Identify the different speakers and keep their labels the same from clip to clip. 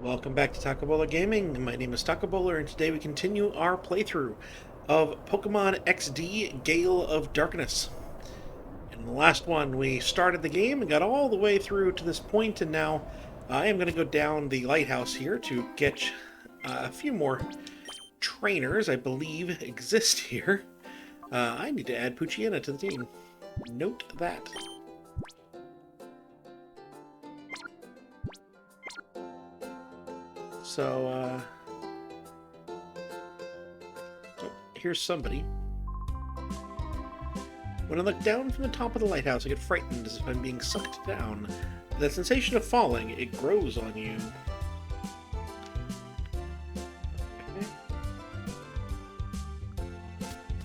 Speaker 1: Welcome back to Taco Bowler Gaming. My name is Taco Bowler, and today we continue our playthrough of Pokemon XD Gale of Darkness. In the last one, we started the game and got all the way through to this point, and now I am going to go down the lighthouse here to get a few more trainers, I believe, exist here. I need to add Poochyena to the team. Note that. So, oh, here's somebody. When I look down from the top of the lighthouse, I get frightened as if I'm being sucked down. That sensation of falling, it grows on you. Okay.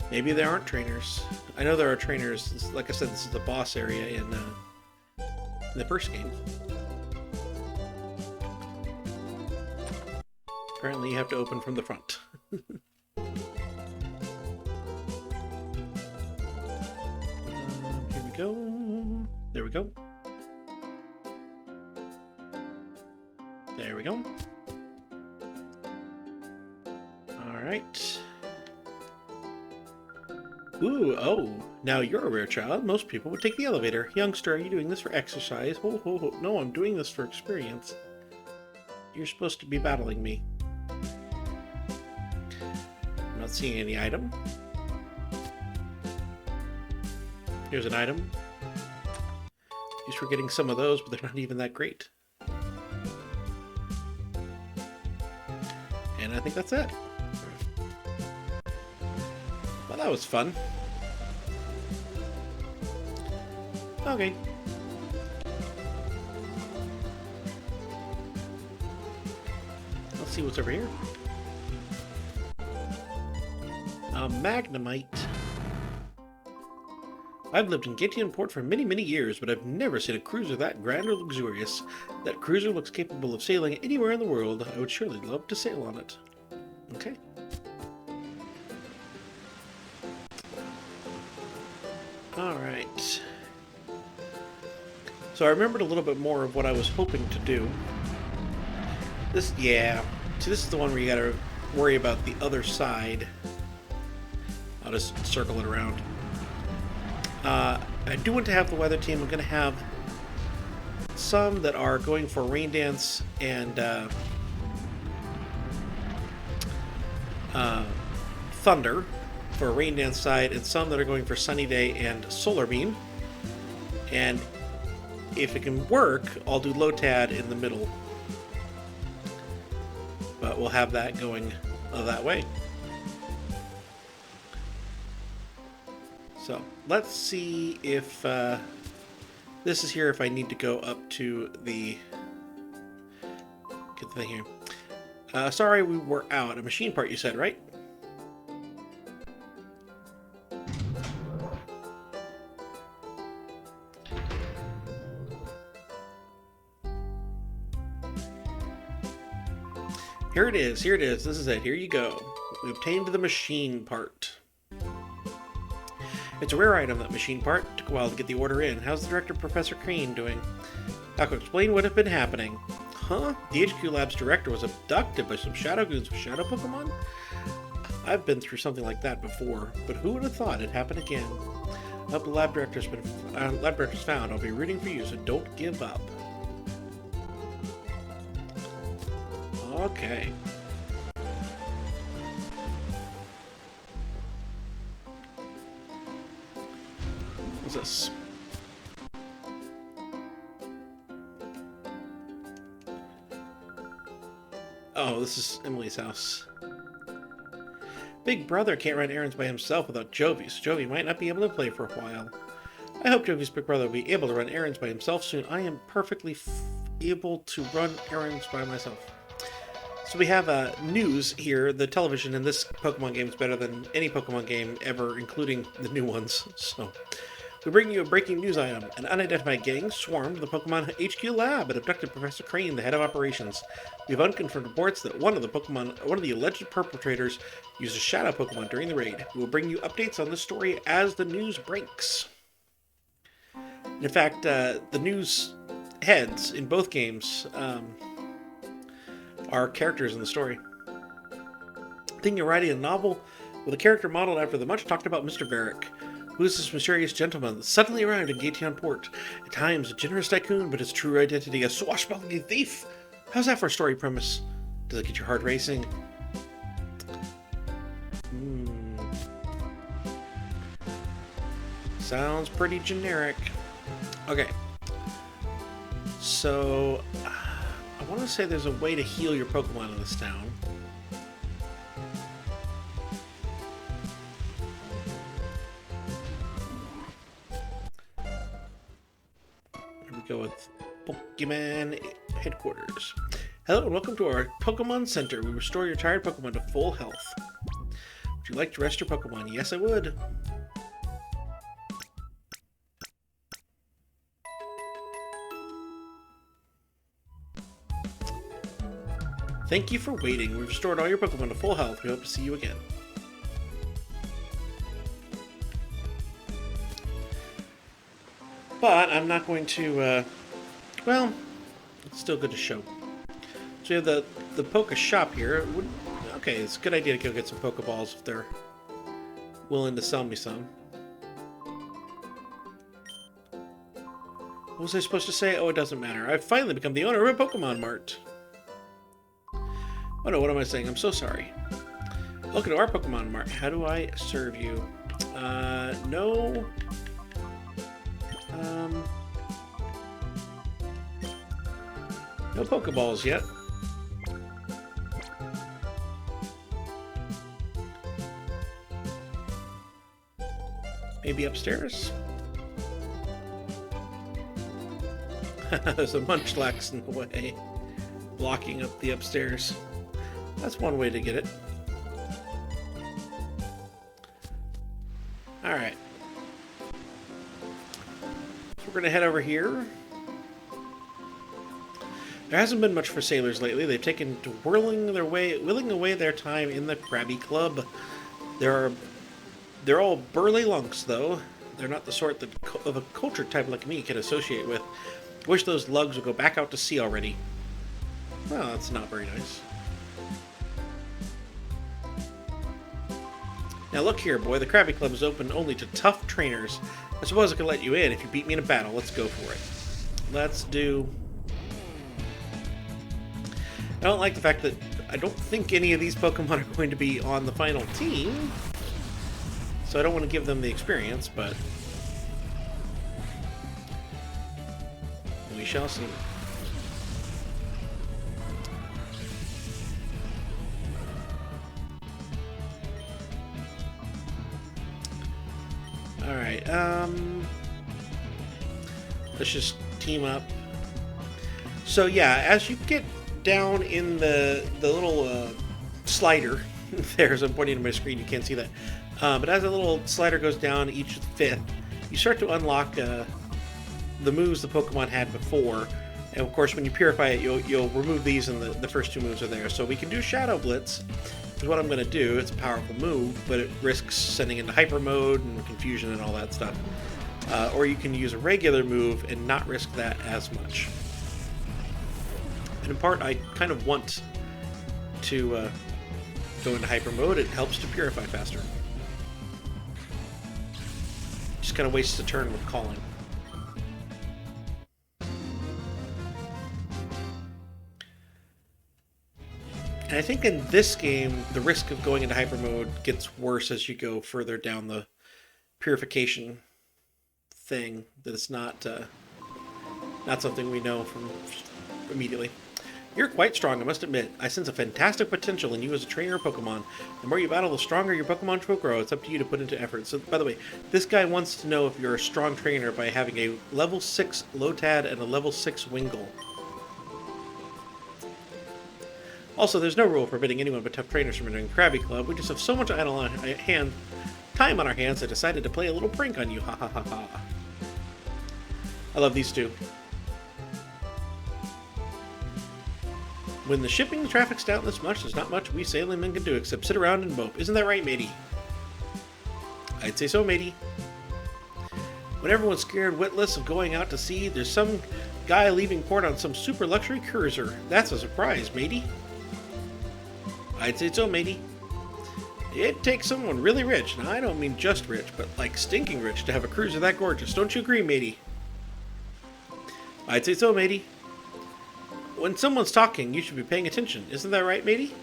Speaker 1: Maybe there aren't trainers. I know there are trainers. Like I said, this is the boss area in the first game. Apparently you have to open from the front. Here we go. There we go. There we go. Alright. Ooh, oh. Now you're a rare child. Most people would take the elevator. Youngster, are you doing this for exercise? Ho, ho, ho. No, I'm doing this for experience. You're supposed to be battling me. Not seeing any item. Here's an item. Used for getting some of those, but they're not even that great. And I think that's it. Well, that was fun. Okay. Let's see what's over here. Magnemite. I've lived in Gatian Port for many, many years, but I've never seen a cruiser that grand or luxurious. That cruiser looks capable of sailing anywhere in the world. I would surely love to sail on it. Okay. Alright. So I remembered a little bit more of what I was hoping to do. Yeah. See, this is the one where you gotta worry about the other side. I'll just circle it around. I do want to have the weather team. I'm going to have some that are going for Rain Dance and Thunder for Rain Dance side, and some that are going for Sunny Day and Solar Beam. And if it can work, I'll do Lotad in the middle. But we'll have that going that way. So, let's see if this is here, if I need to go up to the... Get the thing here. Sorry, we were out. A machine part, you said, right? Here it is, here it is. This is it. Here you go. We obtained the machine part. It's a rare item, that machine part. Took a while to get the order in. How's the director, Professor Crane, doing? Taco, explain what had been happening. Huh? The HQ Lab's director was abducted by some shadow goons with shadow Pokemon? I've been through something like that before, but who would have thought it'd happen again? I hope the lab director's found. I'll be rooting for you, so don't give up. Okay. What's this? Oh, this is Emily's house. Big brother can't run errands by himself without Jovi, so Jovi might not be able to play for a while. I hope Jovi's big brother will be able to run errands by himself soon. I am perfectly able to run errands by myself. So we have news here. The television in this Pokemon game is better than any Pokemon game ever, including the new ones. So we bring you a breaking news item. An unidentified gang swarmed the Pokemon HQ lab and abducted Professor Crane, the head of operations. We have unconfirmed reports that one of the alleged perpetrators used a shadow Pokemon during the raid. We will bring you updates on this story as the news breaks. In fact, the news heads in both games are characters in the story. Think you're writing a novel with a character modeled after the much talked about Mr. Varric. Who is this mysterious gentleman that suddenly arrived in Gaetion Port? At times a generous tycoon, but his true identity a swashbuckling thief. How's that for a story premise? Does it get your heart racing? Sounds pretty generic. Okay. So, I want to say there's a way to heal your Pokemon in this town. Here we go with Pokemon Headquarters. Hello and welcome to our Pokemon Center. We restore your tired Pokemon to full health. Would you like to rest your Pokemon? Yes, I would. Thank you for waiting. We've restored all your Pokemon to full health. We hope to see you again. But I'm not going to, well, it's still good to show. So you have the Poke Shop here. Okay, it's a good idea to go get some Pokeballs if they're willing to sell me some. What was I supposed to say? Oh, it doesn't matter. I've finally become the owner of a Pokemon Mart. Oh no, what am I saying? I'm so sorry. Welcome to our Pokemon Mart. How do I serve you? No. No Pokeballs yet. Maybe upstairs? There's a Munchlax in the way, blocking up the upstairs. That's one way to get it. Alright. So we're going to head over here. There hasn't been much for sailors lately. They've taken to whirling away their time in the Krabby Club. They're all burly lunks, though. They're not the sort that of a cultured type like me can associate with. Wish those lugs would go back out to sea already. Well, that's not very nice. Now look here, boy. The Krabby Club is open only to tough trainers. I suppose I could let you in if you beat me in a battle. Let's go for it. Let's do... I don't like the fact that I don't think any of these Pokemon are going to be on the final team. So I don't want to give them the experience, but... we shall see. Alright, let's just team up. So yeah, as you get down in the little slider, there's, I'm pointing to my screen, you can't see that. But as the little slider goes down each fifth, you start to unlock the moves the Pokemon had before. And of course, when you purify it, you'll remove these, and the first two moves are there. So we can do Shadow Blitz, is what I'm going to do. It's a powerful move, but it risks sending into hyper mode and confusion and all that stuff. Or you can use a regular move and not risk that as much. And in part, I kind of want to go into hyper mode. It helps to purify faster. Just kind of wastes a turn with calling. And I think in this game, the risk of going into hyper mode gets worse as you go further down the purification thing. That it's not something we know from immediately. You're quite strong, I must admit. I sense a fantastic potential in you as a trainer of Pokemon. The more you battle, the stronger your Pokemon will grow. It's up to you to put into effort. So, by the way, this guy wants to know if you're a strong trainer by having a level 6 Lotad and a level 6 Wingull. Also, there's no rule forbidding anyone but tough trainers from entering Krabby Club. We just have so much idle time on our hands, I decided to play a little prank on you. Ha ha ha ha. I love these two. When the shipping traffic's down this much, there's not much we sailing men can do except sit around and mope. Isn't that right, matey? I'd say so, matey. When everyone's scared witless of going out to sea, there's some guy leaving port on some super luxury cruiser. That's a surprise, matey. I'd say so, matey. It takes someone really rich, and I don't mean just rich, but like stinking rich, to have a cruiser that gorgeous. Don't you agree, matey? I'd say so, matey. When someone's talking, you should be paying attention. Isn't that right, matey?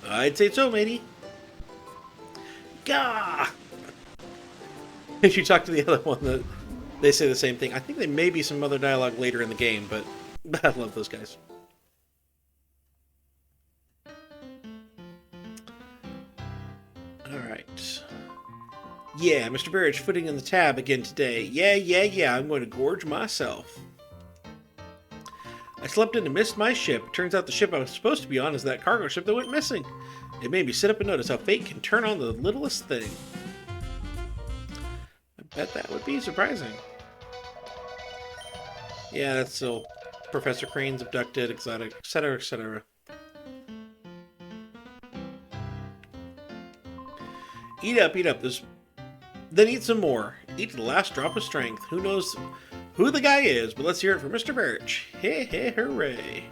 Speaker 1: I'd say so, matey. Gah! If you talk to the other one, they say the same thing. I think there may be some other dialogue later in the game, but I love those guys. Alright. Yeah, Mr. Burridge footing in the tab again today. Yeah, I'm going to gorge myself. I slept in and missed my ship. Turns out the ship I was supposed to be on is that cargo ship that went missing. It made me sit up and notice how fate can turn on the littlest thing. I bet that would be surprising. Yeah, that's still Professor Crane's abducted, etc., etc. Eat up. Then eat some more. Eat to the last drop of strength. Who knows who the guy is, but let's hear it from Mr. Birch. Hey, hooray.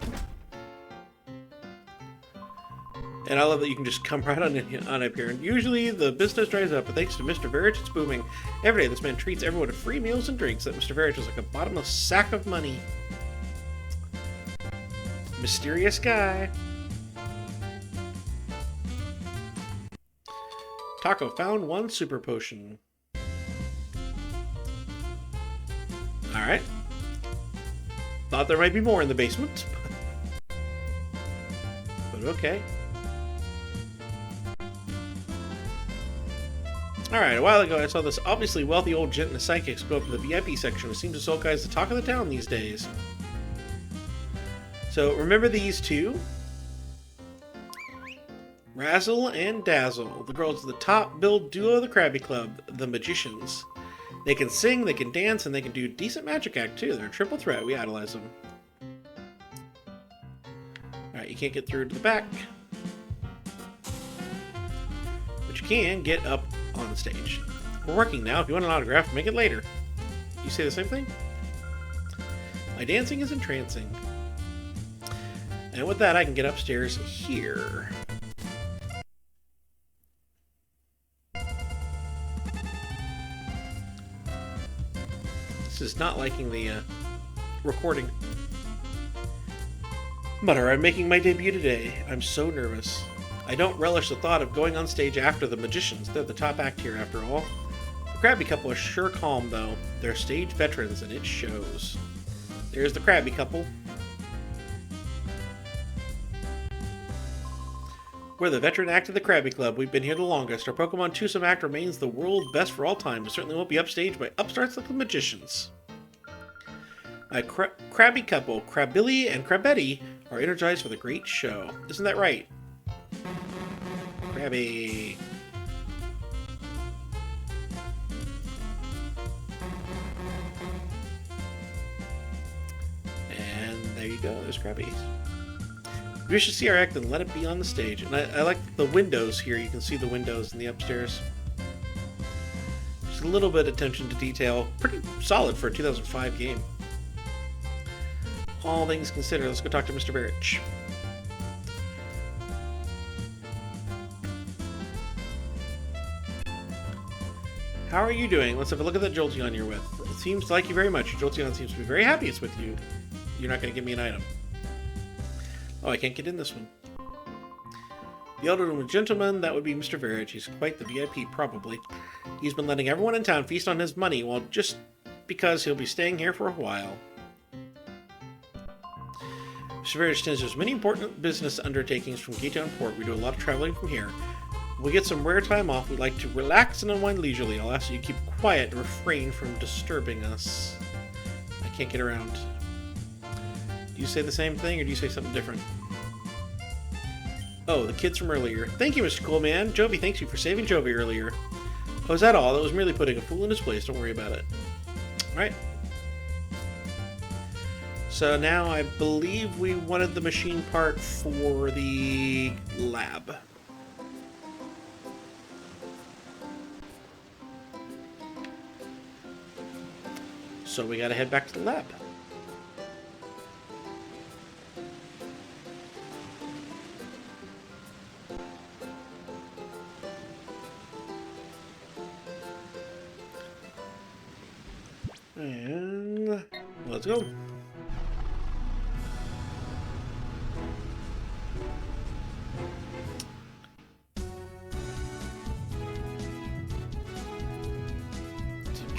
Speaker 1: And I love that you can just come right on up here. And usually the business dries up, but thanks to Mr. Verich, it's booming. Every day this man treats everyone to free meals and drinks. That Mr. Verich is like a bottomless sack of money. Mysterious guy. Taco found one super potion. Alright. Thought there might be more in the basement. But okay. Alright, a while ago I saw this obviously wealthy old gent and his sidekicks go up to the VIP section. It seems this old guy's the talk of the town these days. So, remember these two? Razzle and Dazzle. The girls of the top-billed duo of the Krabby Club, the Magicians. They can sing, they can dance, and they can do decent magic act too. They're a triple threat. We idolize them. Alright, you can't get through to the back. But you can get up on the stage. We're working now. If you want an autograph, make it later. You say the same thing? My dancing is entrancing. And with that, I can get upstairs here. This is not liking the recording. Mutter, I'm making my debut today. I'm so nervous. I don't relish the thought of going on stage after the Magicians. They're the top act here, after all. The Krabby Couple is sure calm, though. They're stage veterans, and it shows. There's the Krabby Couple. We're the veteran act of the Krabby Club. We've been here the longest. Our Pokemon Twosome act remains the world's best for all time. It certainly won't be upstaged by upstarts like the Magicians. My Krabby Couple, Krabilly and Krabetti, are energized for the great show. Isn't that right? Krabby. And there you go, there's Krabby. If you wish to see our act, then let it be on the stage. And I like the windows here. You can see the windows in the upstairs. Just a little bit of attention to detail. Pretty solid for a 2005 game. All things considered, let's go talk to Mr. Barrich. How are you doing? Let's have a look at that Jolteon you're with. It seems to like you very much. Your Jolteon seems to be very happy it's with you. You're not going to give me an item. Oh, I can't get in this one. The elderly gentleman, that would be Mr. Verich. He's quite the VIP, probably. He's been letting everyone in town feast on his money, well, just because he'll be staying here for a while. Mr. Verich tends to many important business undertakings from Gaytown Port. We do a lot of traveling from here. When we get some rare time off, we'd like to relax and unwind leisurely. I'll ask you to keep quiet and refrain from disturbing us. I can't get around. Do you say the same thing, or do you say something different? Oh, the kids from earlier. Thank you, Mr. Coolman. Jovi thanks you for saving Jovi earlier. Oh, is that all? That was merely putting a fool in his place. Don't worry about it. Alright. So now I believe we wanted the machine part for the lab. So we gotta head back to the lab. And let's go.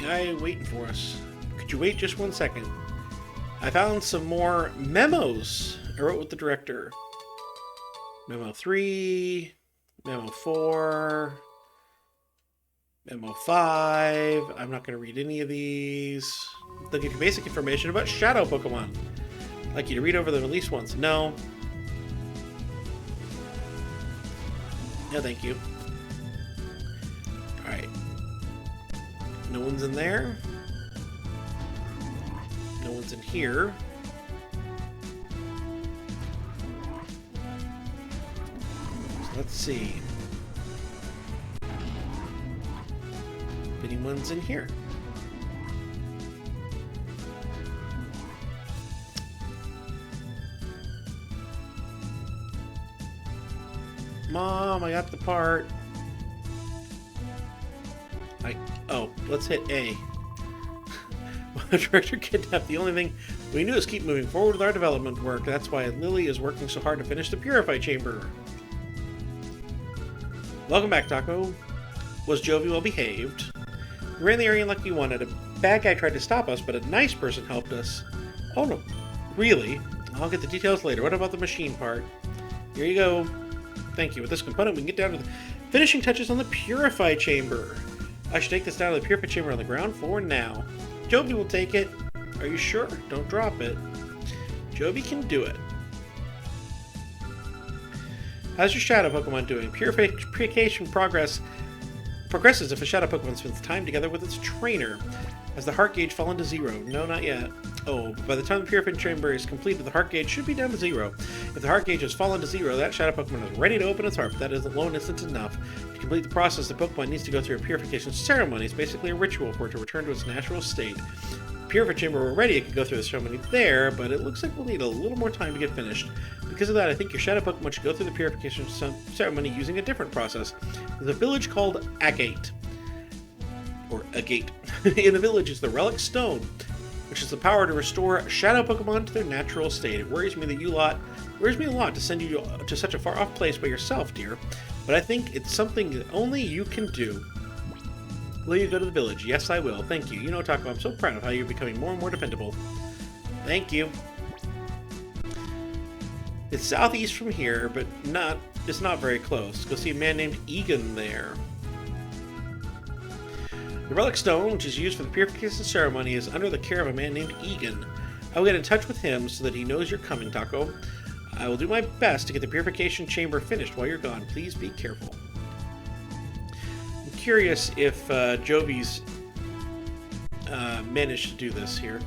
Speaker 1: Guy waiting for us. Could you wait just 1 second? I found some more memos I wrote with the director. Memo 3, Memo 4, Memo 5. I'm not going to read any of these. They'll give you basic information about shadow Pokemon. I'd like you to read over the release ones. No. No, thank you. Alright. No one's in there. No one's in here. So let's see. If anyone's in here. Mom, I got the part. Oh, let's hit A. The director kidnapped. The only thing we knew is keep moving forward with our development work. That's why Lily is working so hard to finish the Purify Chamber. Welcome back, Taco. Was Jovi well behaved? We ran the area like we wanted. A bad guy tried to stop us, but a nice person helped us. Oh no, really? I'll get the details later. What about the machine part? Here you go. Thank you. With this component, we can get down to the finishing touches on the Purify Chamber. I should take this down to the Purify Chamber on the ground floor now. Jovi will take it. Are you sure? Don't drop it. Jovi can do it. How's your Shadow Pokemon doing? Purification progresses if a Shadow Pokemon spends time together with its trainer. Has the heart gauge fallen to 0? No, not yet. Oh, but by the time the Purification Chamber is completed, the heart gauge should be down to 0. If the heart gauge has fallen to 0, that Shadow Pokemon is ready to open its heart, but that alone isn't enough. To complete the process, the Pokemon needs to go through a Purification ceremony. It's basically a ritual for it to return to its natural state. If the Purification Chamber were ready, it could go through the ceremony there, but it looks like we'll need a little more time to get finished. Because of that, I think your Shadow Pokemon should go through the Purification ceremony using a different process. There's a village called Agate. Or Agate. In the village is the Relic Stone, which is the power to restore Shadow Pokemon to their natural state. It worries me a lot to send you to such a far-off place by yourself, dear. But I think it's something that only you can do. Will you go to the village? Yes, I will. Thank you. You know, Taco, I'm so proud of how you're becoming more and more dependable. Thank you. It's southeast from here, but it's not very close. Go see a man named Egan there. The Relic Stone, which is used for the Purification ceremony, is under the care of a man named Egan. I will get in touch with him so that he knows you're coming, Taco. I will do my best to get the Purification Chamber finished while you're gone. Please be careful. I'm curious if Jovi's managed to do this here.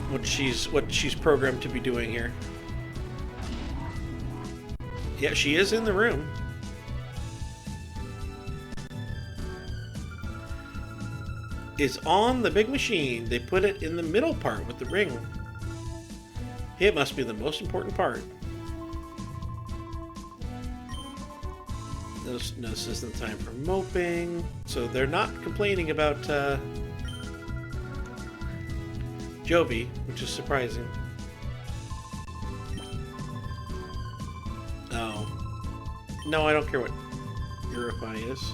Speaker 1: What she's programmed to be doing here. Yeah, she is in the room. Is on the big machine. They put it in the middle part with the ring. It must be the most important part. No, this isn't time for moping. So they're not complaining about Jovi, which is surprising. Oh. No, I don't care what Purify is.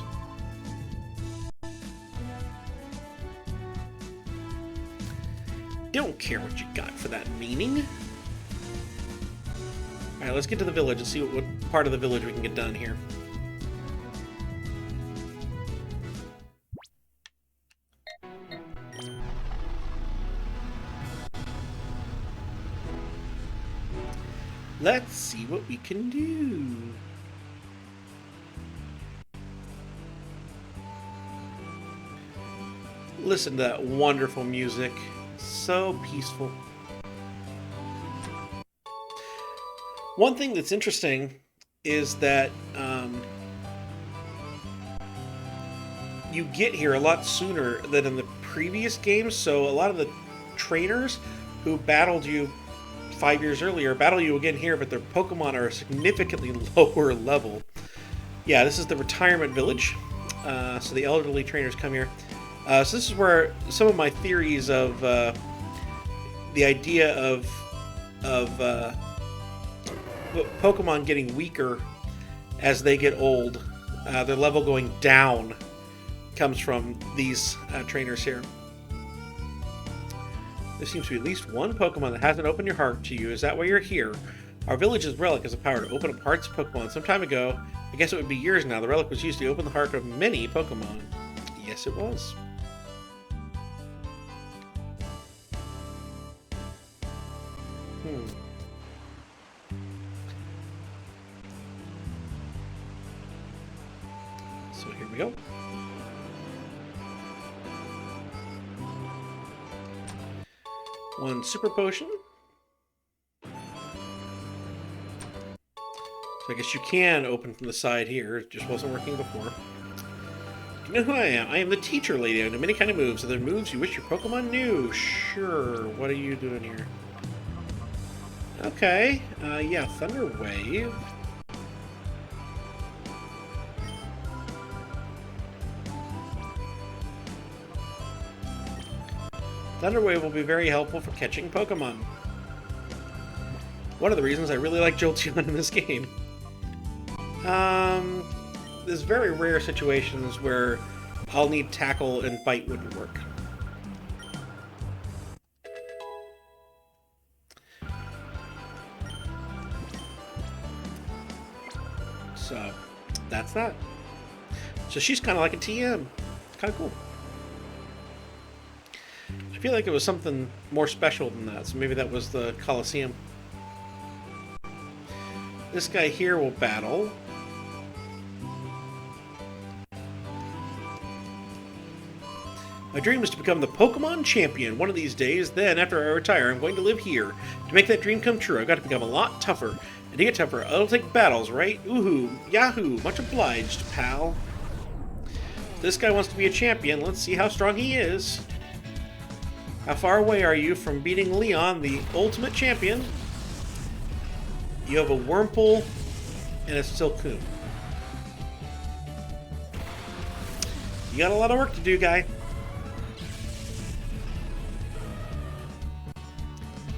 Speaker 1: Don't care what you got for that meaning. Alright, let's get to the village and see what part of the village we can get done here. Let's see what we can do. Listen to that wonderful music. So peaceful. One thing that's interesting is that you get here a lot sooner than in the previous games, so a lot of the trainers who battled you 5 years earlier battle you again here, but their Pokemon are a significantly lower level. Yeah, this is the retirement village. So the elderly trainers come here. So this is where some of my theories of the idea of Pokemon getting weaker as they get old, their level going down, comes from these trainers here. There seems to be at least one Pokemon that hasn't opened your heart to you. Is that why you're here? Our village's relic has the power to open up hearts of Pokemon. Some time ago, I guess it would be years now, the relic was used to open the heart of many Pokemon. Yes, it was. So here we go. One super potion. So I guess you can open from the side here. It just wasn't working before. You know who I am? I am the teacher lady. I know many kind of moves. Are there moves you wish your Pokemon knew? Sure. What are you doing here? Okay. Yeah, Thunder Wave. Thunder Wave will be very helpful for catching Pokemon. One of the reasons I really like Jolteon in this game. There's very rare situations where I'll need Tackle and Bite wouldn't work. So, that's that. So she's kind of like a TM. Kind of cool. I feel like it was something more special than that, so maybe that was the Colosseum. This guy here will battle. My dream is to become the Pokemon champion one of these days. Then, after I retire, I'm going to live here. To make that dream come true, I've got to become a lot tougher. And to get tougher, I'll take battles, right? Oohoo, yahoo, much obliged, pal. This guy wants to be a champion. Let's see how strong he is. How far away are you from beating Leon, the ultimate champion? You have a Wurmple and a Silcoon. You got a lot of work to do, guy.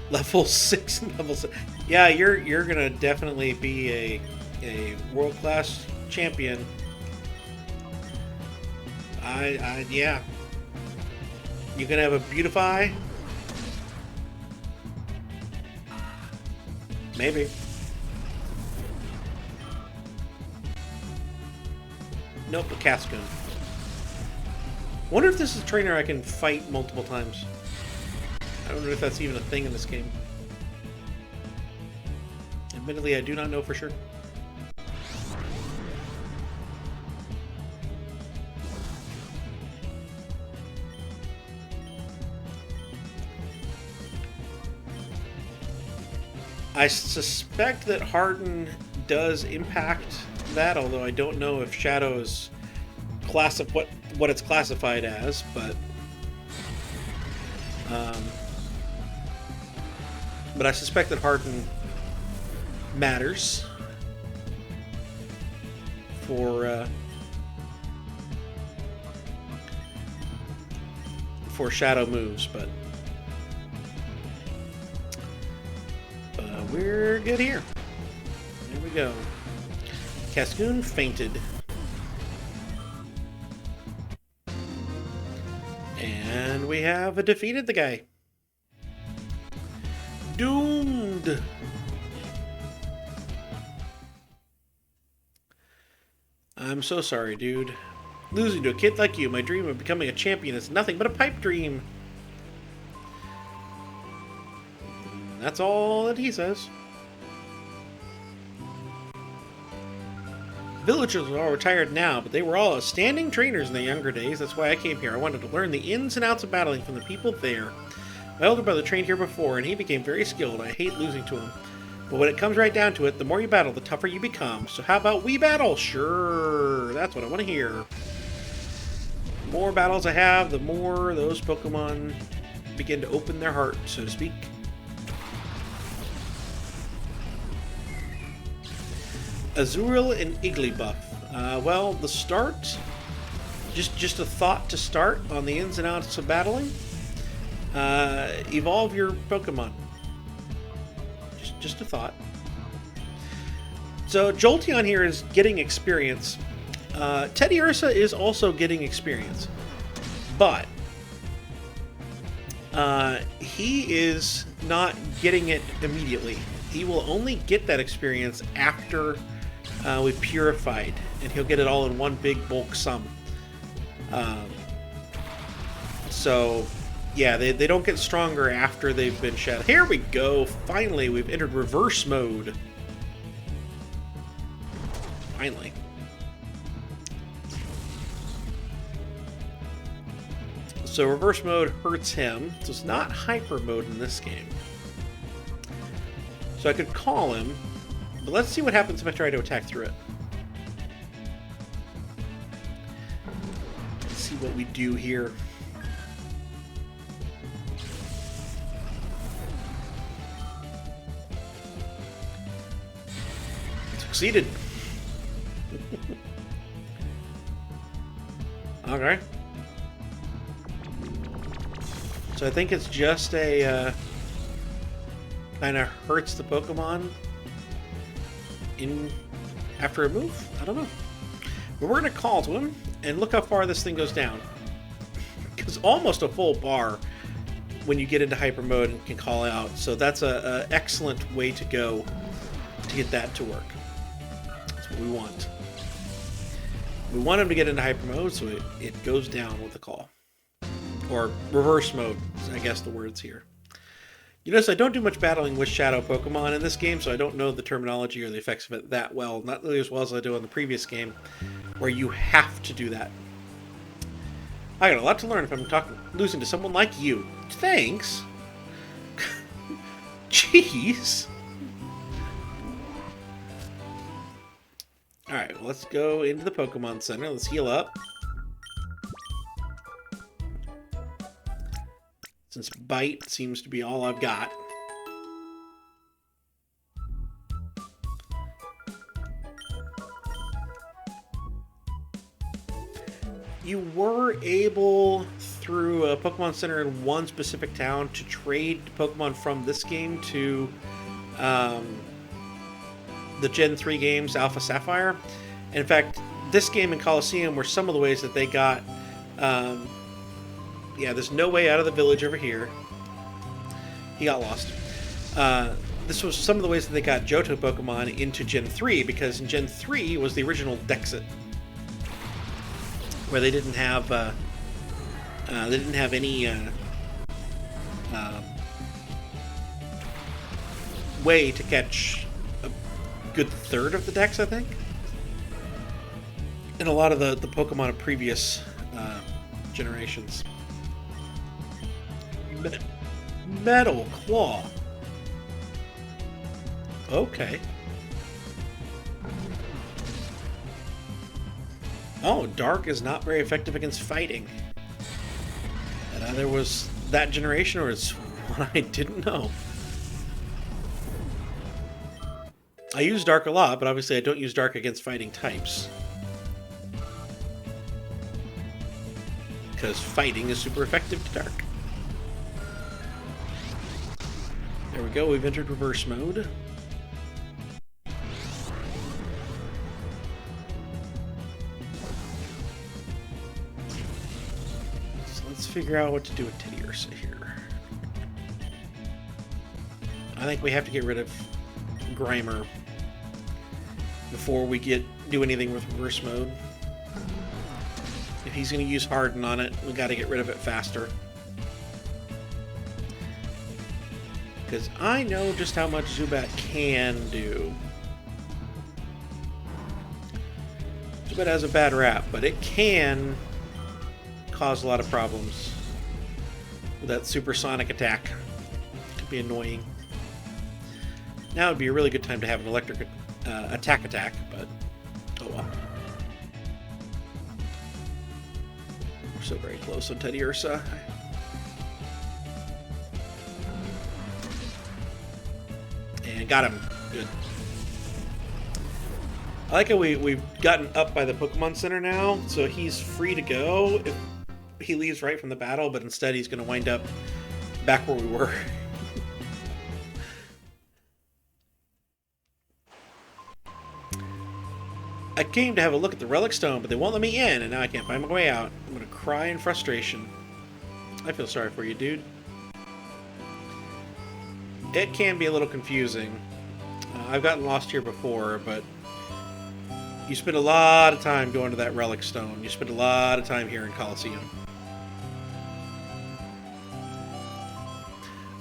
Speaker 1: Level 6 and level 7. Yeah, you're gonna definitely be a world-class champion. Yeah. You gonna have a Beautify? Maybe. Nope, a Cascoon. Wonder if this is a trainer I can fight multiple times. I wonder if that's even a thing in this game. Admittedly, I do not know for sure. I suspect that Harden does impact that, although I don't know if Shadow is what it's classified as, but I suspect that Harden matters for Shadow moves, but we're good here. There we go. Cascoon fainted. And we have defeated the guy. Doomed! I'm so sorry, dude. Losing to a kid like you, my dream of becoming a champion is nothing but a pipe dream. That's all that he says. Villagers are all retired now, but they were all outstanding trainers in their younger days. That's why I came here. I wanted to learn the ins and outs of battling from the people there. My older brother trained here before, and he became very skilled. I hate losing to him. But when it comes right down to it, the more you battle, the tougher you become. So how about we battle? Sure, that's what I want to hear. The more battles I have, the more those Pokemon begin to open their heart, so to speak. Azurill and Igglybuff. Well, the start Just a thought to start on the ins and outs of battling. Evolve your Pokemon. Just a thought. So Jolteon here is getting experience. Teddiursa is also getting experience, but he is not getting it immediately. He will only get that experience after we've purified, and he'll get it all in one big bulk sum. So, yeah, they don't get stronger after they've been shed. Here we go! Finally, we've entered reverse mode. Finally. So reverse mode hurts him. So it's not hyper mode in this game. So I could call him, but let's see what happens if I try to attack through it. Let's see what we do here. Succeeded. Okay. So I think it's just a kind of hurts the Pokemon in after a move. I don't know. But we're going to call to him and look how far this thing goes down. Because almost a full bar when you get into hyper mode and can call out. So that's a excellent way to go to get that to work. That's what we want. We want him to get into hyper mode, so it goes down with the call. Or reverse mode, I guess the word's here. You notice I don't do much battling with Shadow Pokemon in this game, so I don't know the terminology or the effects of it that well. Not nearly as well as I do in the previous game, where you have to do that. I got a lot to learn if I'm losing to someone like you. Thanks. Jeez. Alright, well, let's go into the Pokemon Center. Let's heal up. Since Bite seems to be all I've got. You were able, through a Pokemon Center in one specific town, to trade Pokemon from this game to the Gen 3 games, Alpha Sapphire. And in fact, this game and Colosseum were some of the ways that they got... yeah, there's no way out of the village over here. He got lost. This was some of the ways that they got Johto Pokemon into Gen 3, because in Gen 3 was the original Dexit, where they didn't have any way to catch a good third of the Dex, I think. And a lot of the Pokemon of previous generations. Metal Claw. Okay. Oh, Dark is not very effective against fighting. That either was that generation or it's one I didn't know. I use Dark a lot, but obviously I don't use Dark against fighting types. Because fighting is super effective to Dark. There we go, we've entered reverse mode. So let's figure out what to do with Teddiursa here. I think we have to get rid of Grimer before we do anything with reverse mode. If he's going to use Harden on it, we got to get rid of it faster. Because I know just how much Zubat can do. Zubat has a bad rap, but it can cause a lot of problems with that supersonic attack. It could be annoying. Now would be a really good time to have an electric attack, but oh well. We're so very close on Teddiursa. And got him. Good. I like how we've gotten up by the Pokemon Center now, so he's free to go if he leaves right from the battle, but instead he's going to wind up back where we were. I came to have a look at the Relic Stone, but they won't let me in, and now I can't find my way out. I'm going to cry in frustration. I feel sorry for you, dude. It can be a little confusing. I've gotten lost here before, but you spend a lot of time going to that Relic Stone. You spend a lot of time here in Coliseum.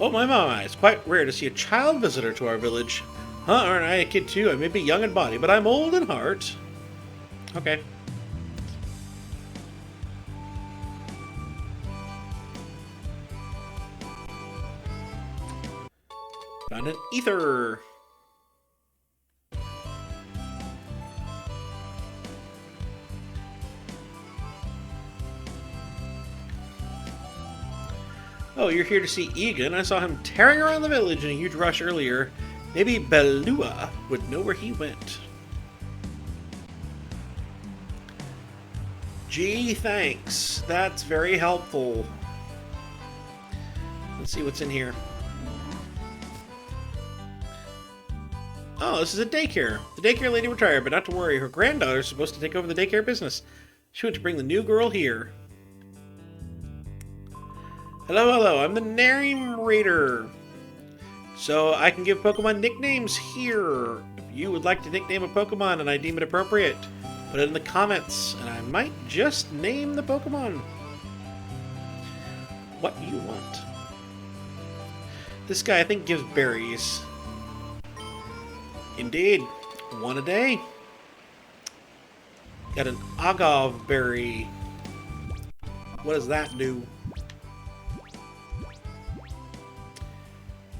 Speaker 1: Oh my, it's quite rare to see a child visitor to our village. Huh, aren't I a kid too? I may be young in body, but I'm old in heart. Okay. Found an ether. Oh, you're here to see Egan. I saw him tearing around the village in a huge rush earlier. Maybe Belua would know where he went. Gee, thanks. That's very helpful. Let's see what's in here. Oh, this is a daycare. The daycare lady retired, but not to worry. Her granddaughter's supposed to take over the daycare business. She went to bring the new girl here. Hello, I'm the narrator. So I can give Pokemon nicknames here. If you would like to nickname a Pokemon and I deem it appropriate, put it in the comments and I might just name the Pokemon. What do you want? This guy, I think, gives berries. Indeed. One a day. Got an Agave berry. What does that do?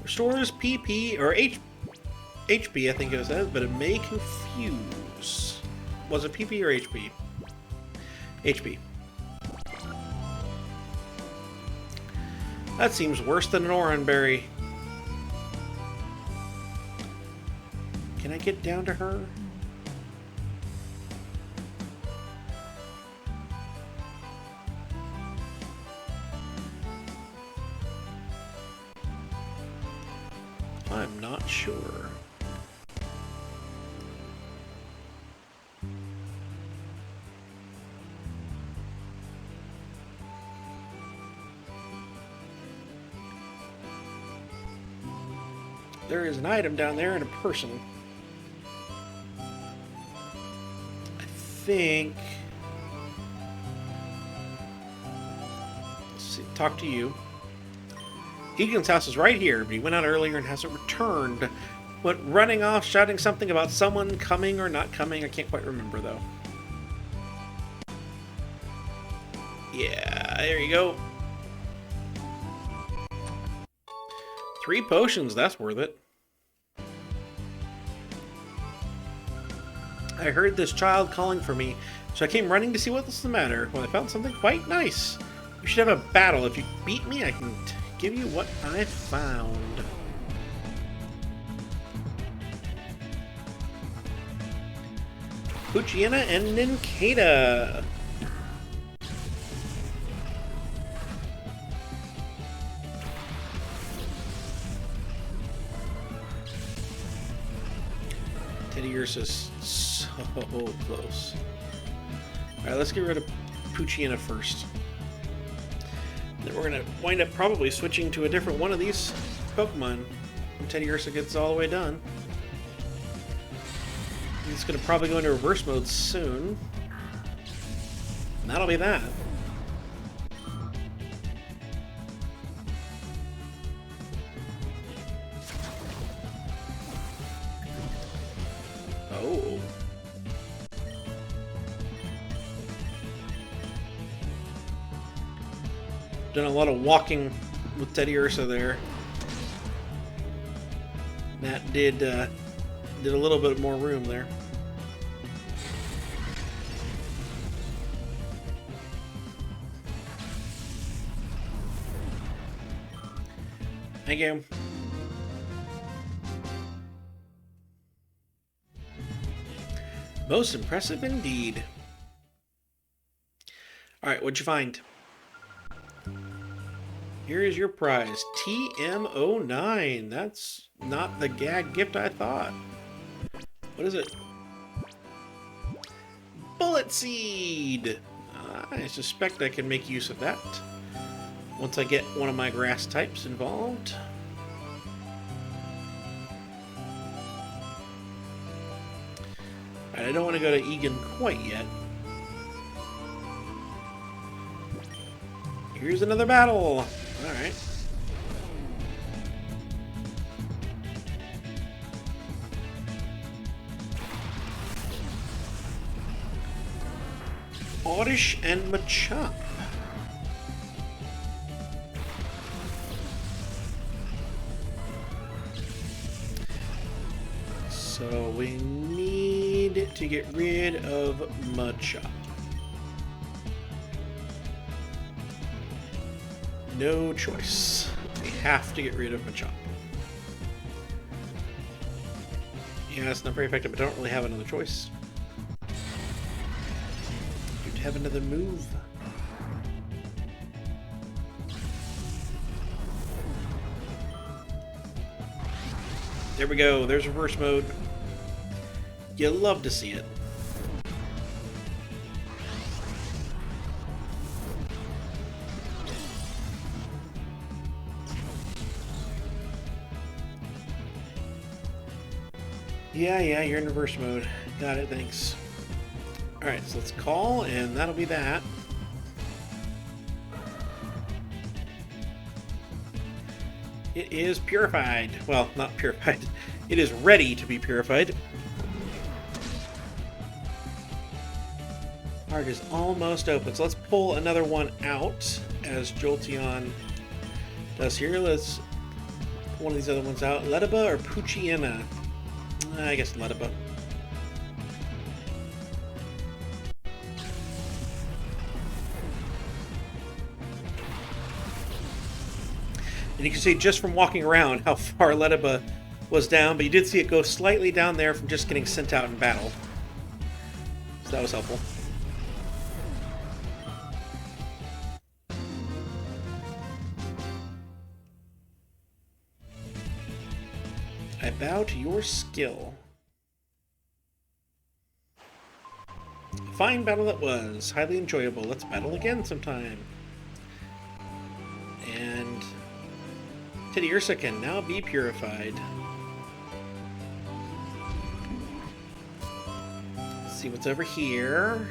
Speaker 1: Restores PP, or HP, I think it says, but it may confuse. Was it PP or HP? HP. That seems worse than an Oranberry. Can I get down to her? I'm not sure. There is an item down there and a person. I think... Let's see, talk to you. Egan's house is right here, but he went out earlier and hasn't returned. Went running off, shouting something about someone coming or not coming. I can't quite remember, though. Yeah, there you go. 3 potions, that's worth it. I heard this child calling for me, so I came running to see what was the matter. Well, I found something quite nice. We should have a battle. If you beat me, I can give you what I found. Puchiana and Nincada. Teddy Ursa's so close. Alright, let's get rid of Puchiana first. Then we're going to wind up probably switching to a different one of these Pokemon when Teddy Ursa gets all the way done. He's going to probably go into reverse mode soon. And that'll be that. Oh. Done a lot of walking with Teddy Ursa there. Matt did a little bit more room there. Thank you. Most impressive indeed. Alright, what'd you find? Here is your prize. TM09. That's not the gag gift I thought. What is it? Bullet Seed! I suspect I can make use of that once I get one of my grass types involved. Alright, I don't want to go to Egan quite yet. Here's another battle! Alright. Oddish and Machop. So we need to get rid of Machop. No choice. We have to get rid of Machop. Yeah, it's not very effective, but I don't really have another choice. You'd have another move. There we go. There's reverse mode. You love to see it. Yeah, you're in reverse mode. Got it, thanks. Alright, so let's call, and that'll be that. It is purified. Well, not purified. It is ready to be purified. Heart is almost open, so let's pull another one out, as Jolteon does here. Let's pull one of these other ones out. Letaba or Poochyena? I guess Letaba. And you can see just from walking around how far Letaba was down, but you did see it go slightly down there from just getting sent out in battle. So that was helpful. I bow to your skill. A fine battle that was. Highly enjoyable. Let's battle again sometime. And Teddiursa can now be purified. Let's see what's over here.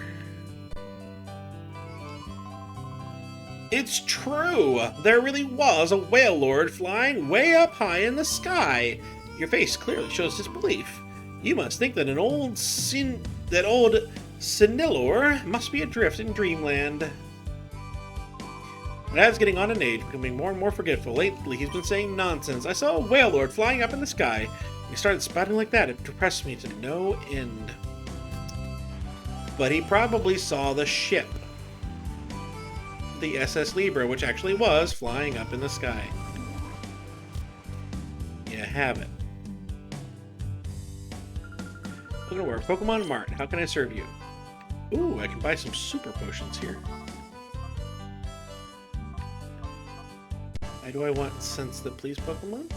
Speaker 1: It's true! There really was a whale lord flying way up high in the sky. Your face clearly shows disbelief. You must think that old Sinilor must be adrift in dreamland. Dad's getting on in age, becoming more and more forgetful. Lately, he's been saying nonsense. I saw a whale lord flying up in the sky. He started spouting like that. It depressed me to no end. But he probably saw the ship. The SS Libra, which actually was flying up in the sky. You have it. Looking over Pokemon Mart. How can I serve you? Ooh, I can buy some super potions here. Why do I want Sense That Please Pokemon?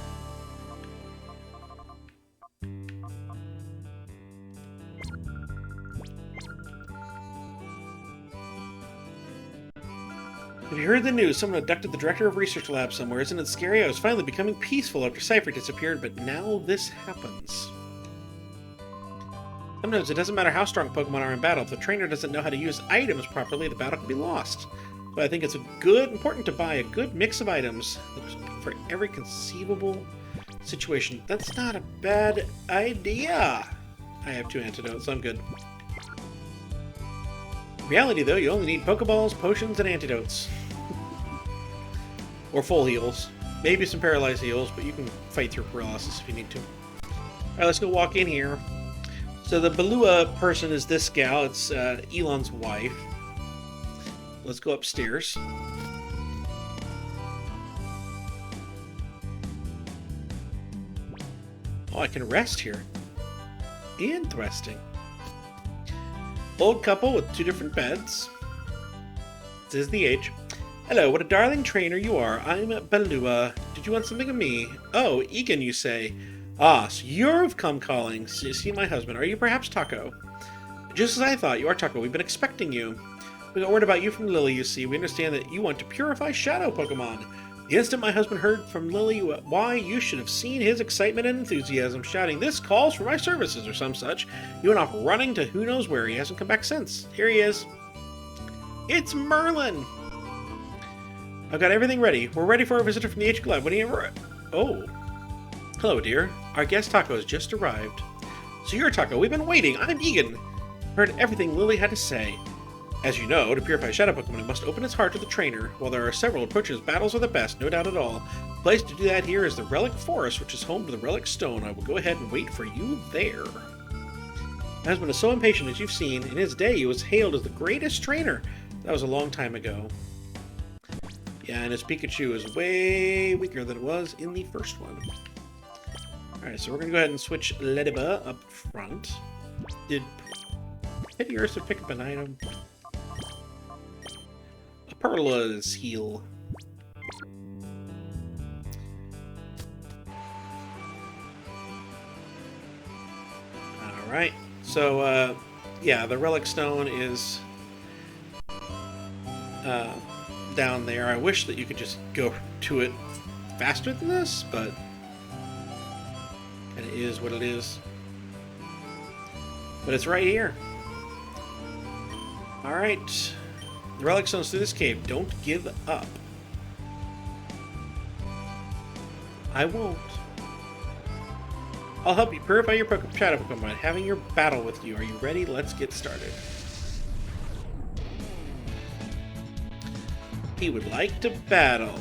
Speaker 1: Have you heard the news? Someone abducted the director of research lab somewhere. Isn't it scary? I was finally becoming peaceful after Cypher disappeared, but now this happens. Sometimes it doesn't matter how strong Pokemon are in battle. If the trainer doesn't know how to use items properly, the battle can be lost. But I think it's important to buy a good mix of items for every conceivable situation. That's not a bad idea. I have 2 antidotes, so I'm good. In reality, though, you only need Pokeballs, potions, and antidotes. Or full heals. Maybe some paralyzed heals, but you can fight through paralysis if you need to. Alright, let's go walk in here. So the Balua person is this gal. It's Elon's wife. Let's go upstairs. Oh, I can rest here. Interesting. Old couple with 2 different beds. This is the age. Hello, what a darling trainer you are. I'm Balua. Did you want something of me? Oh, Egan, you say. Ah, so you've come calling. See my husband. Are you perhaps Taco? Just as I thought, you are Taco. We've been expecting you. We got word about you from Lily, you see. We understand that you want to purify shadow Pokemon. The instant my husband heard from Lily why, you should have seen his excitement and enthusiasm, shouting, "This calls for my services," or some such. He went off running to who knows where. He hasn't come back since. Here he is. It's Merlin! I've got everything ready. We're ready for our visitor from the H Club. When he ever... Oh. Hello, dear. Our guest Taco has just arrived. So you're Taco. We've been waiting. I'm Egan. Heard everything Lily had to say. As you know, to purify Shadow Pokemon, it must open its heart to the trainer. While there are several approaches, battles are the best, no doubt at all. The place to do that here is the Relic Forest, which is home to the Relic Stone. I will go ahead and wait for you there. My husband is so impatient, as you've seen. In his day, he was hailed as the greatest trainer. That was a long time ago. Yeah, and his Pikachu is way weaker than it was in the first one. Alright, so we're going to go ahead and switch Ledeba up front. Did Petty Ursa pick up an item? A Perla's heal. Alright, so, yeah, the Relic Stone is... down there. I wish that you could just go to it faster than this, but it is what it is. But it's right here. Alright. The Relic Stone's through this cave. Don't give up. I won't. I'll help you purify your Shadow Pokemon by having your battle with you. Are you ready? Let's get started. He would like to battle.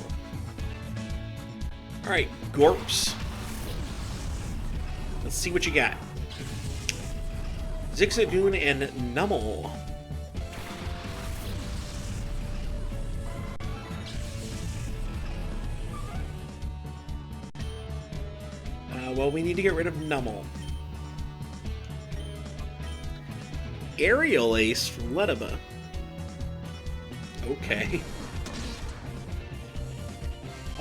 Speaker 1: Alright, Gorps. Let's see what you got. Zigzagoon and Nummel. Well, we need to get rid of Nummel. Aerial Ace from Ledeba. Okay.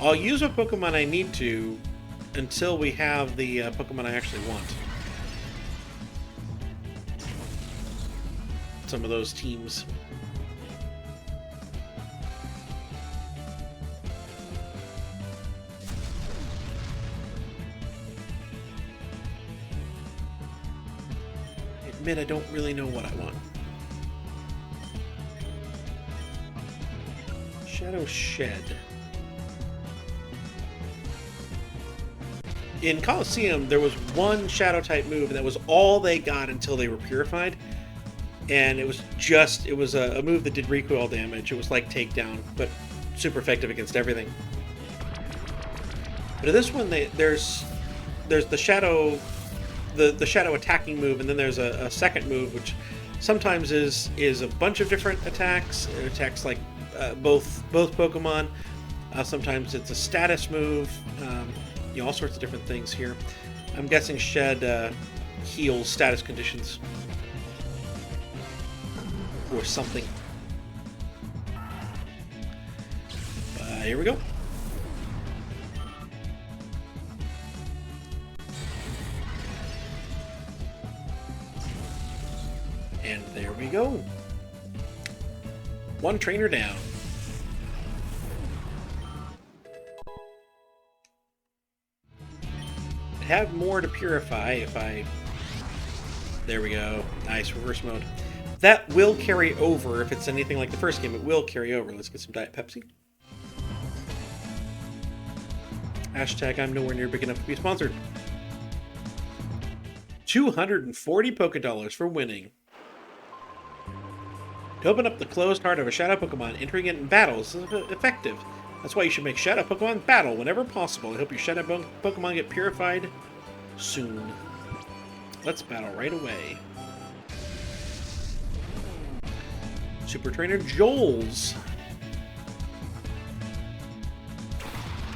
Speaker 1: I'll use what Pokemon I need to until we have the Pokemon I actually want. Some of those teams. I admit I don't really know what I want. Shadow Shed. In Colosseum, there was one Shadow-type move, and that was all they got until they were purified. And it was a move that did recoil damage. It was like Takedown, but super effective against everything. But in this one, there's the Shadow, the Shadow attacking move, and then there's a second move, which sometimes is a bunch of different attacks. It attacks like both Pokemon. Sometimes it's a status move. You know, all sorts of different things here. I'm guessing Shed heals status conditions. Or something. Here we go. And there we go. One trainer down. Have more to purify if I... There we go. Nice, reverse mode. That will carry over if it's anything like the first game. It will carry over. Let's get some Diet Pepsi. Hashtag I'm nowhere near big enough to be sponsored. 240 Pokédollars for winning. To open up the closed heart of a Shadow Pokemon, entering it in battles is effective. That's why you should make Shadow Pokemon battle whenever possible. I hope your Shadow Pokemon get purified soon. Let's battle right away. Super Trainer Joel's.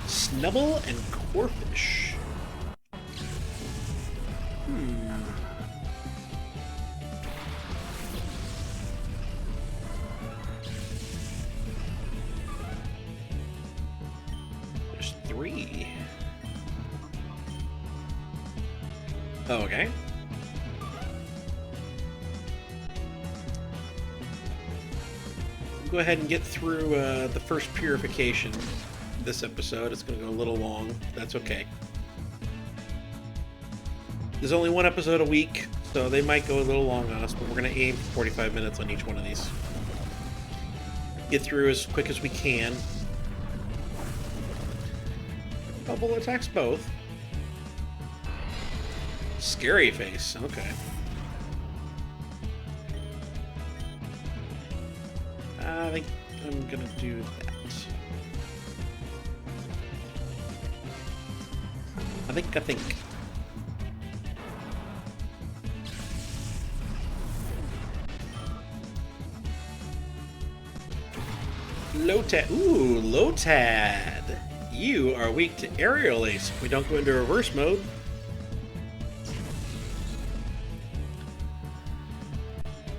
Speaker 1: Snubble and Corphish. see. Oh, okay. Go ahead and get through the first Purification this episode. It's going to go a little long. That's okay. There's only one episode a week, so they might go a little long on us, but we're going to aim for 45 minutes on each one of these. Get through as quick as we can. Bubble attacks both. Scary face, okay. I think I'm gonna do that. I think. Lotad. Ooh, Lotad. You are weak to aerial ace. We don't go into reverse mode.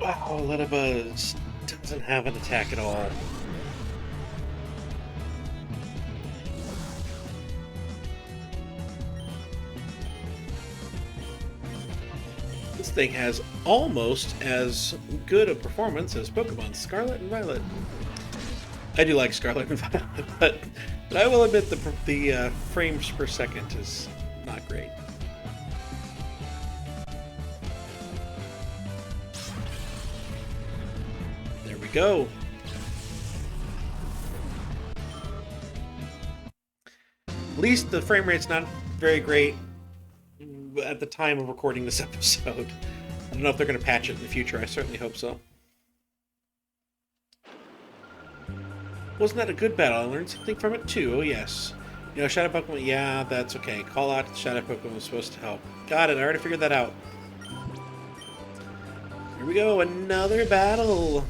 Speaker 1: Wow, Lettabuzz doesn't have an attack at all. This thing has almost as good a performance as Pokemon Scarlet and Violet. I do like Scarlet and Violet, but I will admit the frames per second is not great. There we go. At least the frame rate's not very great at the time of recording this episode. I don't know if they're going to patch it in the future. I certainly hope so. Wasn't that a good battle? I learned something from it too. Oh yes. You know, Shadow Pokemon, yeah, that's okay. Call out the Shadow Pokemon was supposed to help. Got it, I already figured that out. Here we go, another battle.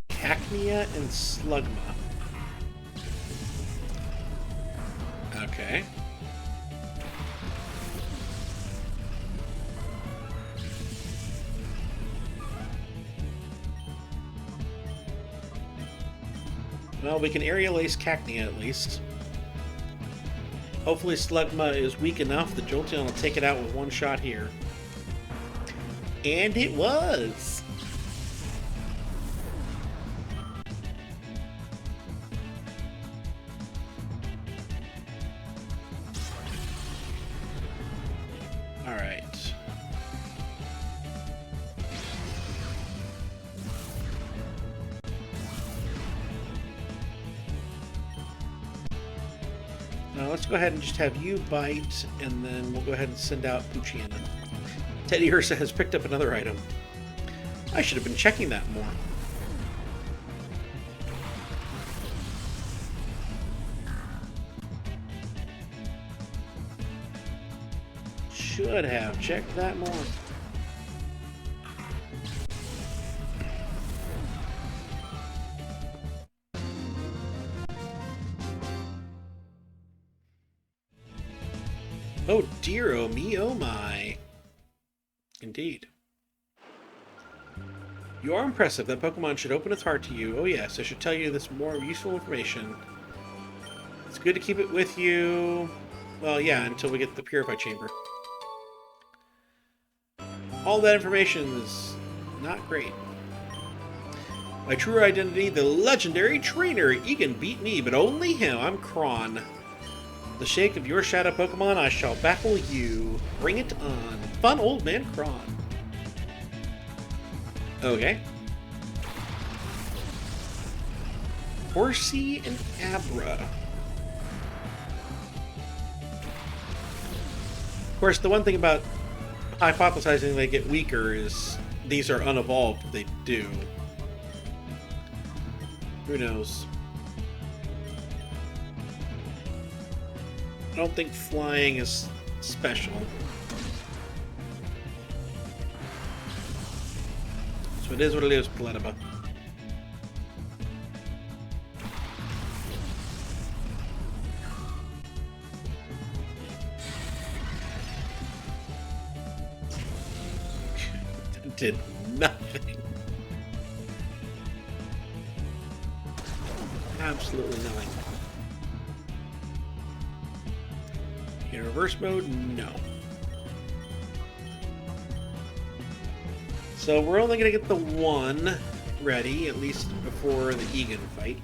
Speaker 1: Cacnea and Slugma. Okay. Well, we can aerial ace Cacnea at least. Hopefully Slugma is weak enough that Jolteon will take it out with one shot here. And it was! Alright. Let's go ahead and just have you bite, and then we'll go ahead and send out Poochyena. Teddy Ursa has picked up another item. I should have been checking that more. Should have checked that more. Oh dear, oh me, oh my. Indeed. You are impressive. That Pokemon should open its heart to you. Oh yes, I should tell you this more useful information. It's good to keep it with you. Well, yeah, until we get the Purify Chamber. All that information is not great. My true identity, the legendary trainer. Egan beat me, but only him. I'm Kron. The shake of your shadow Pokemon, I shall baffle you. Bring it on. Fun old man Kron. Okay. Horsey and Abra. Of course, the one thing about hypothesizing they get weaker is these are unevolved. They do. Who knows? I don't think flying is special. So it is what it is, Paletaba. Did nothing. absolutely nothing. In reverse mode, no. So we're only going to get the one ready, at least before the Egan fight.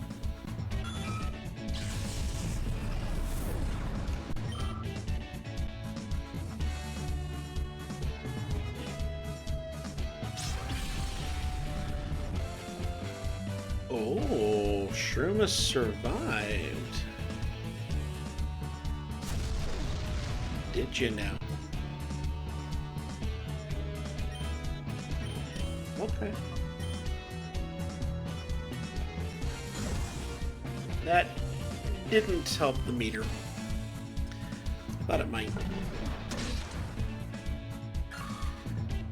Speaker 1: Oh, Shroomus survived. Did you now? Okay. That didn't help the meter. Thought it might.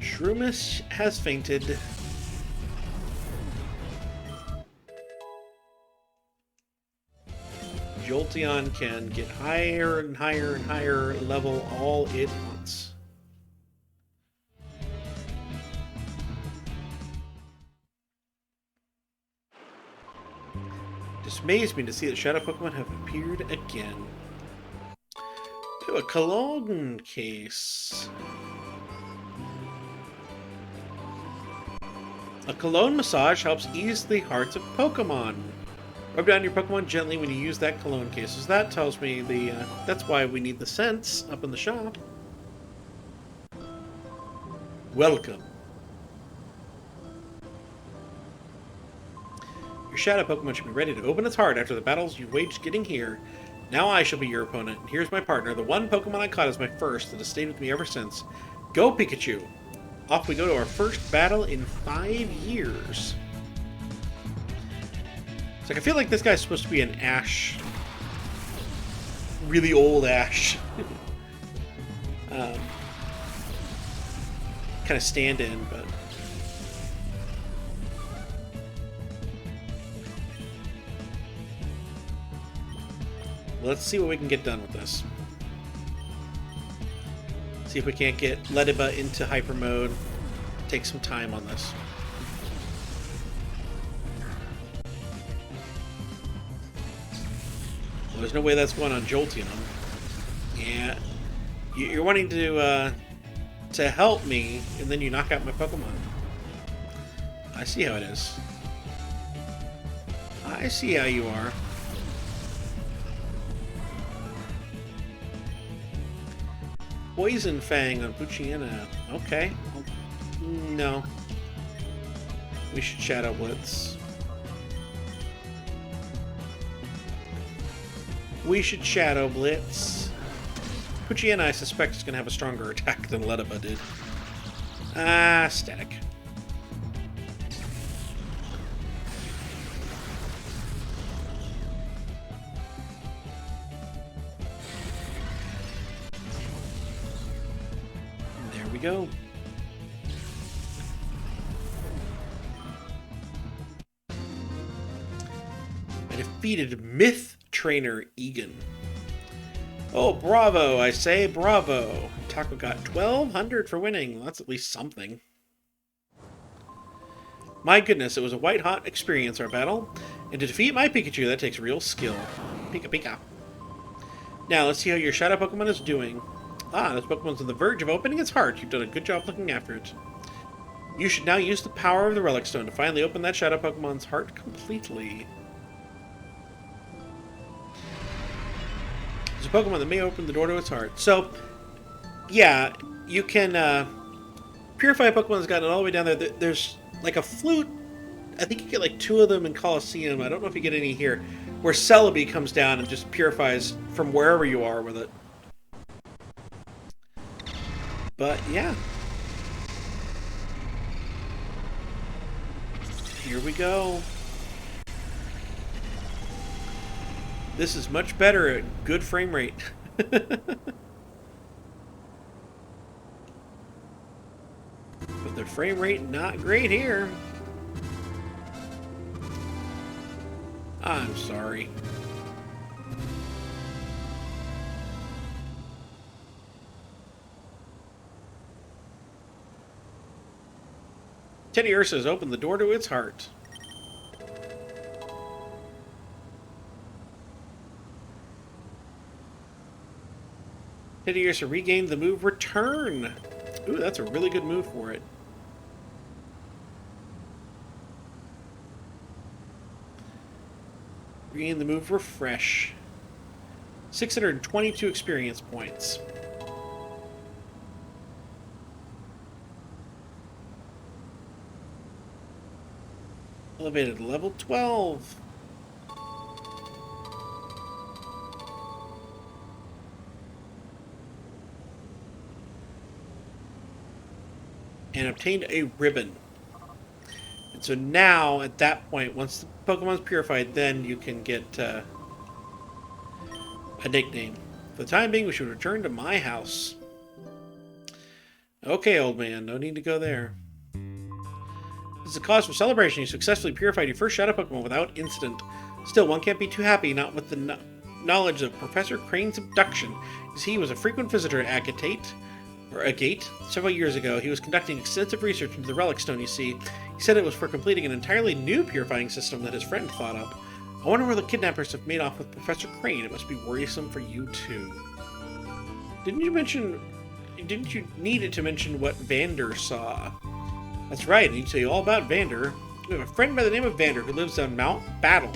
Speaker 1: Shroomus has fainted. Jolteon can get higher and higher and higher level all it wants. Dismays me to see that Shadow Pokemon have appeared again. Ooh, a Cologne case. A Cologne massage helps ease the hearts of Pokemon. Rub down your Pokemon gently when you use that Cologne case. So that tells me that's why we need the scents up in the shop. Welcome. Your Shadow Pokemon should be ready to open its heart after the battles you've waged getting here. Now I shall be your opponent. Here's my partner, the one Pokemon I caught as my first that has stayed with me ever since. Go, Pikachu! Off we go to our first battle in 5 years. It's like, I feel like this guy's supposed to be an Ash. Really old Ash. Kind of stand-in, but... Let's see what we can get done with this. See if we can't get Lediba into hyper mode. Take some time on this. Well, there's no way that's going on Jolteon. Yeah, you're wanting to help me, and then you knock out my Pokemon. I see how it is. I see how you are. Poison Fang on Poochyena. Okay. No. We should Shadow Blitz. We should Shadow Blitz. Poochyena, I suspect, is going to have a stronger attack than Lediba did. Ah, static. Go. I defeated Myth Trainer Egan. Oh, bravo, I say, bravo. Taco got 1,200 for winning. Well, that's at least something. My goodness, it was a white-hot experience, our battle. And to defeat my Pikachu, that takes real skill. Pika Pika. Now, let's see how your Shadow Pokemon is doing. Ah, this Pokemon's on the verge of opening its heart. You've done a good job looking after it. You should now use the power of the Relic Stone to finally open that Shadow Pokemon's heart completely. There's a Pokemon that may open the door to its heart. So, yeah, you can purify a Pokemon that's gotten all the way down there. There's like a flute. I think you get like 2 of them in Colosseum. I don't know if you get any here. Where Celebi comes down and just purifies from wherever you are with it. But, yeah. Here we go. This is much better at good frame rate. But the frame rate not great here. I'm sorry. Teddy Ursa has opened the door to its heart. Teddy Ursa regained the move Return. Ooh, that's a really good move for it. Regain the move Refresh. 622 experience points. Elevated to level 12. And obtained a ribbon. And so now, at that point, once the Pokemon's purified, then you can get a nickname. For the time being, we should return to my house. Okay, old man, no need to go there. This is a cause for celebration. You successfully purified your first Shadow Pokemon without incident. Still, one can't be too happy, not with the knowledge of Professor Crane's abduction, as he was a frequent visitor at Agate. Several years ago, he was conducting extensive research into the Relic Stone, you see. He said it was for completing an entirely new purifying system that his friend thought up. I wonder where the kidnappers have made off with Professor Crane. It must be worrisome for you, too. Didn't you need it to mention what Vander saw? That's right, I need to tell you all about Vander. We have a friend by the name of Vander who lives on Mount Battle,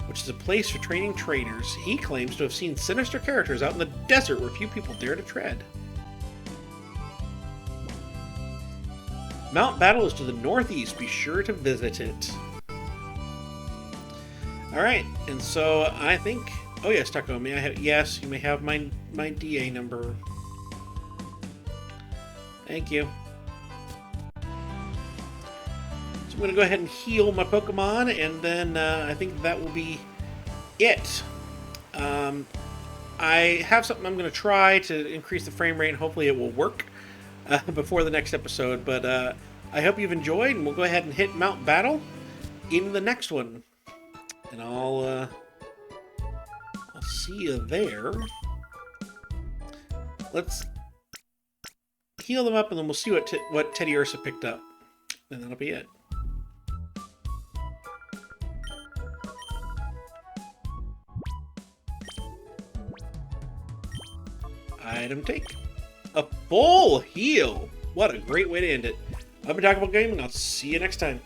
Speaker 1: which is a place for training trainers. He claims to have seen sinister characters out in the desert where few people dare to tread. Mount Battle is to the northeast. Be sure to visit it. Alright, and so I think... Oh yes, Taco, may I have... Yes, you may have my DA number. Thank you. So I'm going to go ahead and heal my Pokemon, and then I think that will be it. I have something I'm going to try to increase the frame rate, and hopefully it will work before the next episode. But I hope you've enjoyed, and we'll go ahead and hit Mount Battle in the next one. And I'll see you there. Let's heal them up, and then we'll see what Teddy Ursa picked up. And that'll be it. Item take. A full heal! What a great way to end it. I've been talking about gaming. I'll see you next time.